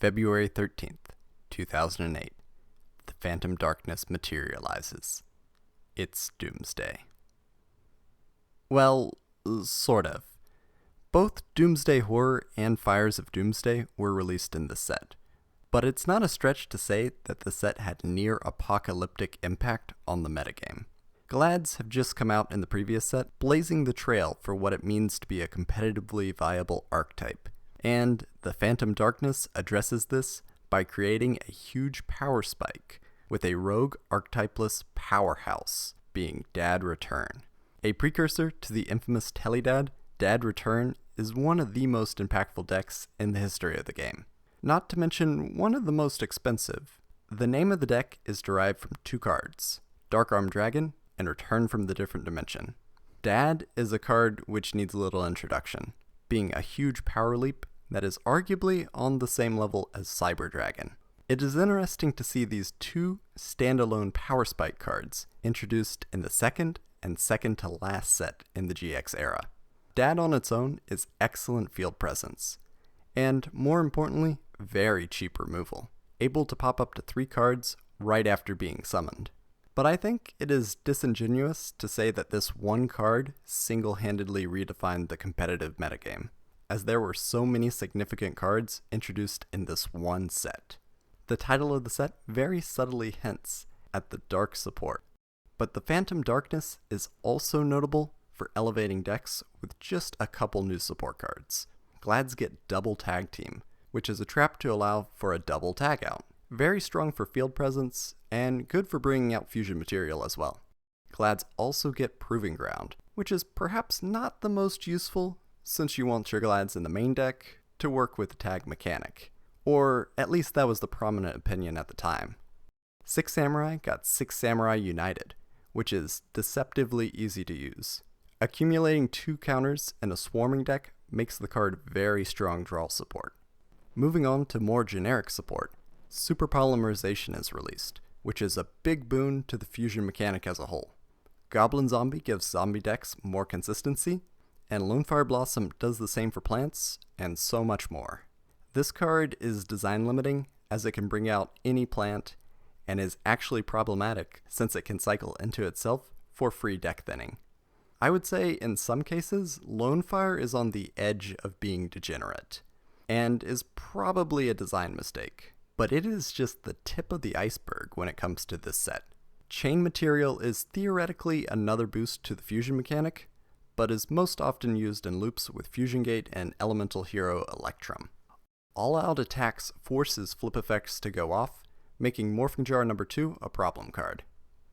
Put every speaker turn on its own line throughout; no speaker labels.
February 13th, 2008. The Phantom Darkness materializes. It's Doomsday. Well, sort of. Both Doomsday Horror and Fires of Doomsday were released in the set, but it's not a stretch to say that the set had near-apocalyptic impact on the metagame. Glads have just come out in the previous set, blazing the trail for what it means to be a competitively viable archetype, and the Phantom Darkness addresses this by creating a huge power spike with a rogue archetypeless powerhouse being Dad Return. A precursor to the infamous Telidad, Dad Return is one of the most impactful decks in the history of the game. Not to mention one of the most expensive. The name of the deck is derived from two cards, Dark Armed Dragon and Return from the Different Dimension. Dad is a card which needs little introduction, being a huge power leap that is arguably on the same level as Cyber Dragon. It is interesting to see these two standalone power spike cards introduced in the second and second to last set in the GX era. Dad on its own is excellent field presence, and more importantly, very cheap removal, able to pop up to 3 cards right after being summoned. But I think it is disingenuous to say that this one card single-handedly redefined the competitive metagame, as there were so many significant cards introduced in this one set. The title of the set very subtly hints at the dark support, but the Phantom Darkness is also notable for elevating decks with just a couple new support cards. Glads get Double Tag Team, which is a trap to allow for a double tag out. Very strong for field presence, and good for bringing out fusion material as well. Glads also get Proving Ground, which is perhaps not the most useful, since you want your Glads in the main deck to work with the tag mechanic. Or at least that was the prominent opinion at the time. 6 Samurai got 6 Samurai United, which is deceptively easy to use. Accumulating 2 counters in a swarming deck makes the card very strong draw support. Moving on to more generic support, Super Polymerization is released, which is a big boon to the fusion mechanic as a whole. Goblin Zombie gives zombie decks more consistency, and Lonefire Blossom does the same for plants, and so much more. This card is design limiting, as it can bring out any plant, and is actually problematic since it can cycle into itself for free deck thinning. I would say in some cases, Lonefire is on the edge of being degenerate, and is probably a design mistake. But it is just the tip of the iceberg when it comes to this set. Chain Material is theoretically another boost to the fusion mechanic, but is most often used in loops with Fusion Gate and Elemental Hero Electrum. All-out attacks forces flip effects to go off, making Morphing Jar number 2 a problem card.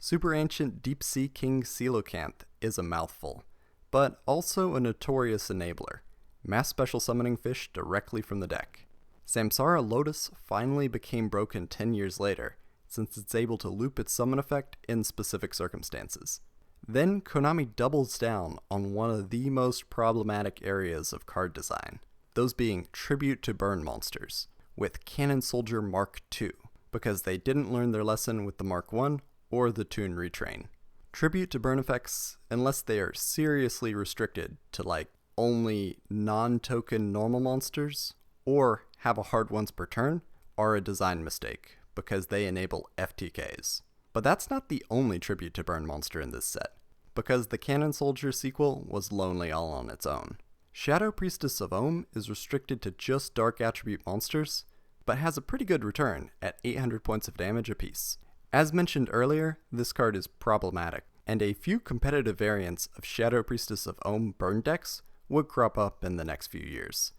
Super Ancient Deep Sea King Coelacanth is a mouthful, but also a notorious enabler. Mass special summoning fish directly from the deck. Samsara Lotus finally became broken 10 years later, since it's able to loop its summon effect in specific circumstances. Then Konami doubles down on one of the most problematic areas of card design, those being Tribute to Burn monsters, with Cannon Soldier Mark II, because they didn't learn their lesson with the Mark I or the Toon Retrain. Tribute to Burn effects, unless they are seriously restricted to only non-token normal monsters, or have a hard once per turn, are a design mistake, because they enable FTKs. But that's not the only Tribute to Burn monster in this set, because the Cannon Soldier sequel was lonely all on its own. Shadow Priestess of Ohm is restricted to just dark attribute monsters, but has a pretty good return at 800 points of damage apiece. As mentioned earlier, this card is problematic, and a few competitive variants of Shadow Priestess of Ohm burn decks would crop up in the next few years.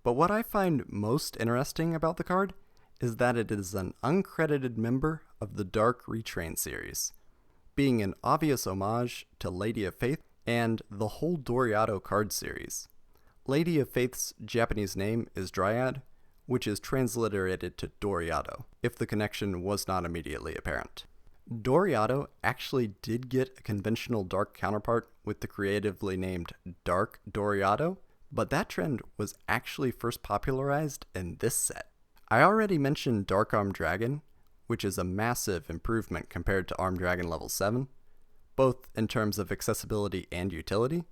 But what I find most interesting about the card is that it is an uncredited member of the Dark Retrain series, being an obvious homage to Lady of Faith and the whole Doriado card series. Lady of Faith's Japanese name is Dryad, which is transliterated to Doriado, if the connection was not immediately apparent. Doriado actually did get a conventional dark counterpart with the creatively named Dark Doriado, but that trend was actually first popularized in this set. I already mentioned Dark Armed Dragon, which is a massive improvement compared to Armed Dragon level 7, both in terms of accessibility and utility,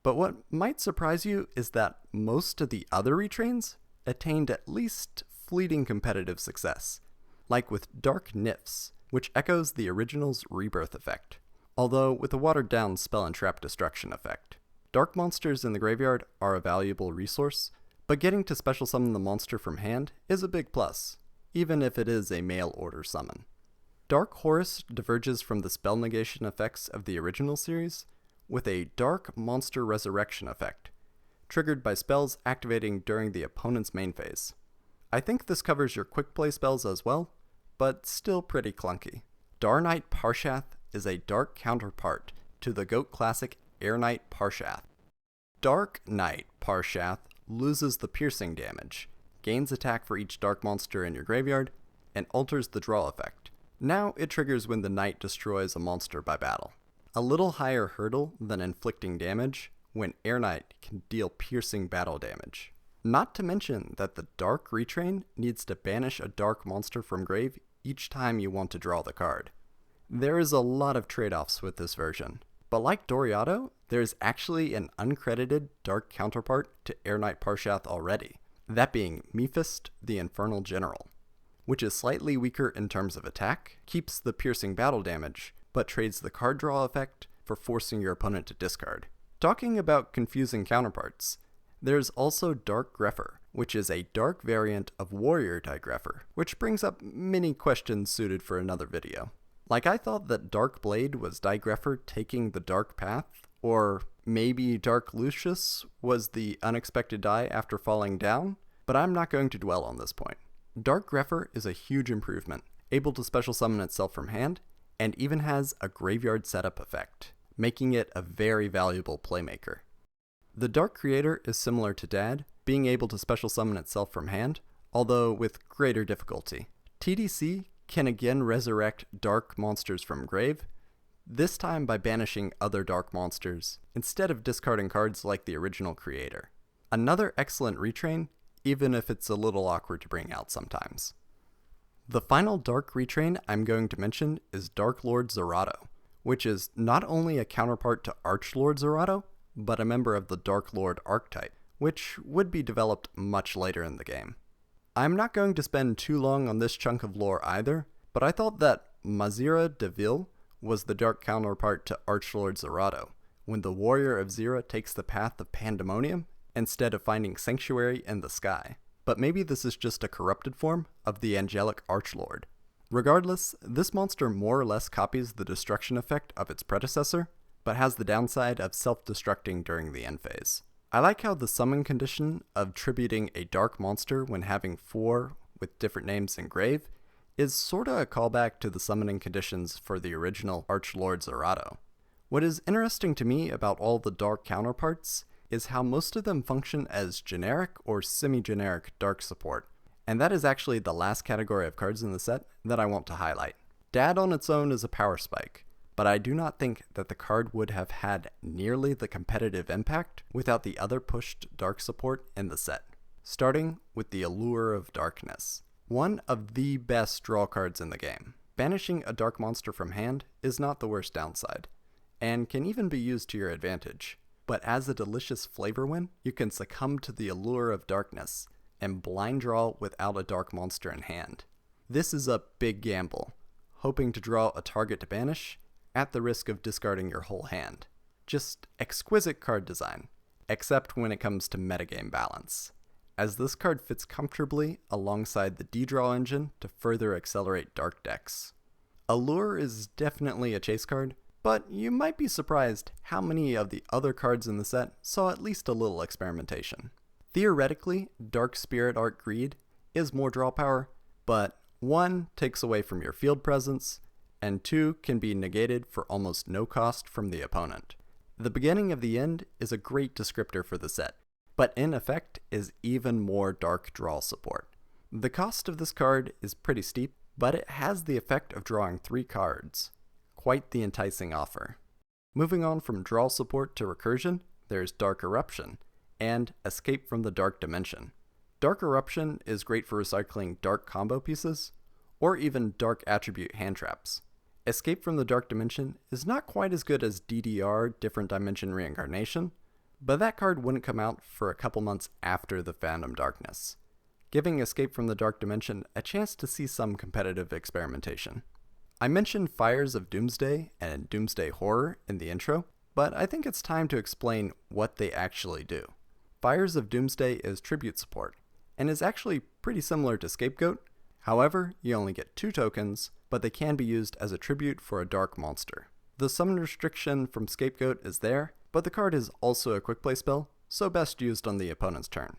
but what might surprise you is that most of the other retrains attained at least fleeting competitive success, like with Dark Nifs, which echoes the original's Rebirth effect, although with a watered-down spell and trap destruction effect. Dark monsters in the graveyard are a valuable resource, but getting to special summon the monster from hand is a big plus, even if it is a mail order summon. Dark Horus diverges from the spell negation effects of the original series with a Dark Monster Resurrection effect, triggered by spells activating during the opponent's main phase. I think this covers your quick play spells as well, but still pretty clunky. Dar Knight Parshath is a dark counterpart to the GOAT classic Air Knight Parshath. Dark Knight Parshath loses the piercing damage, gains attack for each dark monster in your graveyard, and alters the draw effect. Now it triggers when the knight destroys a monster by battle. A little higher hurdle than inflicting damage when Air Knight can deal piercing battle damage. Not to mention that the Dark Retrain needs to banish a dark monster from grave each time you want to draw the card. There is a lot of trade-offs with this version, but like Doriato, there is actually an uncredited dark counterpart to Air Knight Parshath already, that being Mephist the Infernal General, which is slightly weaker in terms of attack, keeps the piercing battle damage, but trades the card draw effect for forcing your opponent to discard. Talking about confusing counterparts, there's also Dark Grepher, which is a dark variant of Warrior Digrepher, which brings up many questions suited for another video. Like, I thought that Dark Blade was Digrepher taking the dark path, or maybe Dark Lucius was the unexpected die after falling down, but I'm not going to dwell on this point. Dark Grepher is a huge improvement, able to special summon itself from hand, and even has a graveyard setup effect, making it a very valuable playmaker. The Dark Creator is similar to Dad, being able to special summon itself from hand, although with greater difficulty. TDC can again resurrect dark monsters from grave, this time by banishing other dark monsters, instead of discarding cards like the original Creator. Another excellent retrain, even if it's a little awkward to bring out sometimes. The final Dark Retrain I'm going to mention is Dark Lord Zerato, which is not only a counterpart to Archlord Zerato, but a member of the Dark Lord Archetype, which would be developed much later in the game. I'm not going to spend too long on this chunk of lore either, but I thought that Mazira de Ville was the dark counterpart to Archlord Zerato, when the Warrior of Zera takes the path of Pandemonium instead of finding sanctuary in the sky. But maybe this is just a corrupted form of the angelic Archlord. Regardless, this monster more or less copies the destruction effect of its predecessor, but has the downside of self-destructing during the end phase. I like how the summon condition of tributing a dark monster when having 4 with different names in grave is sorta a callback to the summoning conditions for the original Archlord Zerato. What is interesting to me about all the dark counterparts is how most of them function as generic or semi-generic dark support, and that is actually the last category of cards in the set that I want to highlight. Dad on its own is a power spike, but I do not think that the card would have had nearly the competitive impact without the other pushed dark support in the set. Starting with the Allure of Darkness, one of the best draw cards in the game. Banishing a dark monster from hand is not the worst downside, and can even be used to your advantage. But as a delicious flavor win, you can succumb to the Allure of Darkness and blind draw without a dark monster in hand. This is a big gamble, hoping to draw a target to banish at the risk of discarding your whole hand. Just exquisite card design, except when it comes to metagame balance, as this card fits comfortably alongside the D-Draw engine to further accelerate dark decks. Allure is definitely a chase card, but you might be surprised how many of the other cards in the set saw at least a little experimentation. Theoretically, Dark Spirit Art Greed is more draw power, but 1 takes away from your field presence, and 2 can be negated for almost no cost from the opponent. The beginning of the end is a great descriptor for the set, but in effect is even more dark draw support. The cost of this card is pretty steep, but it has the effect of drawing 3 cards. Quite the enticing offer. Moving on from draw support to recursion, there's Dark Eruption, and Escape from the Dark Dimension. Dark Eruption is great for recycling dark combo pieces, or even dark attribute hand traps. Escape from the Dark Dimension is not quite as good as DDR, Different Dimension Reincarnation, but that card wouldn't come out for a couple months after the Phantom Darkness. giving Escape from the Dark Dimension a chance to see some competitive experimentation. I mentioned Fires of Doomsday and Doomsday Horror in the intro, but I think it's time to explain what they actually do. Fires of Doomsday is tribute support, and is actually pretty similar to Scapegoat. However, you only get 2 tokens, but they can be used as a tribute for a dark monster. The summon restriction from Scapegoat is there, but the card is also a quick play spell, so best used on the opponent's turn.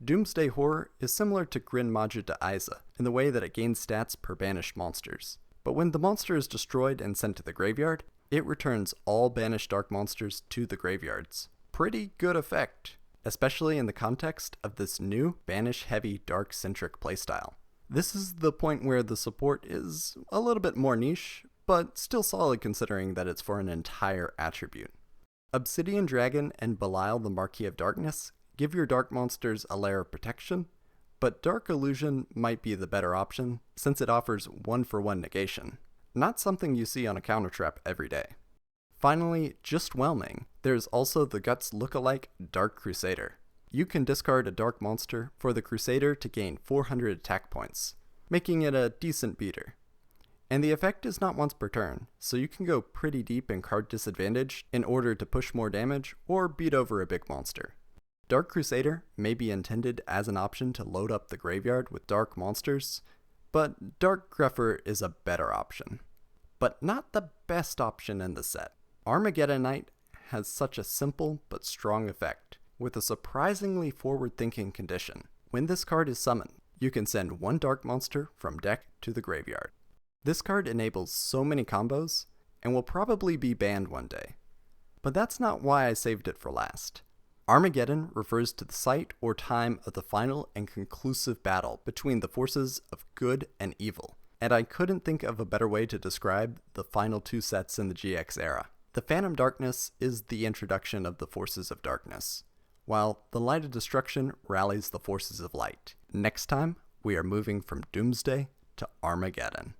Doomsday Horror is similar to Grin Majid de Aiza in the way that it gains stats per banished monsters. But when the monster is destroyed and sent to the graveyard, it returns all banished dark monsters to the graveyards. Pretty good effect, especially in the context of this new banish-heavy dark-centric playstyle. This is the point where the support is a little bit more niche, but still solid considering that it's for an entire attribute. Obsidian Dragon and Belial the Marquis of Darkness give your dark monsters a layer of protection, but Dark Illusion might be the better option since it offers 1-for-1 negation, not something you see on a counter trap every day. Finally, just whelming, there's also the Guts lookalike Dark Crusader. You can discard a dark monster for the Crusader to gain 400 attack points, making it a decent beater. And the effect is not once per turn, so you can go pretty deep in card disadvantage in order to push more damage or beat over a big monster. Dark Crusader may be intended as an option to load up the graveyard with dark monsters, but Dark Gruffer is a better option. But not the best option in the set. Armageddon Knight has such a simple but strong effect, with a surprisingly forward-thinking condition. When this card is summoned, you can send 1 dark monster from deck to the graveyard. This card enables so many combos, and will probably be banned one day. But that's not why I saved it for last. Armageddon refers to the site or time of the final and conclusive battle between the forces of good and evil, and I couldn't think of a better way to describe the final 2 sets in the GX era. The Phantom Darkness is the introduction of the forces of darkness, while the Light of Destruction rallies the forces of light. Next time, we are moving from Doomsday to Armageddon.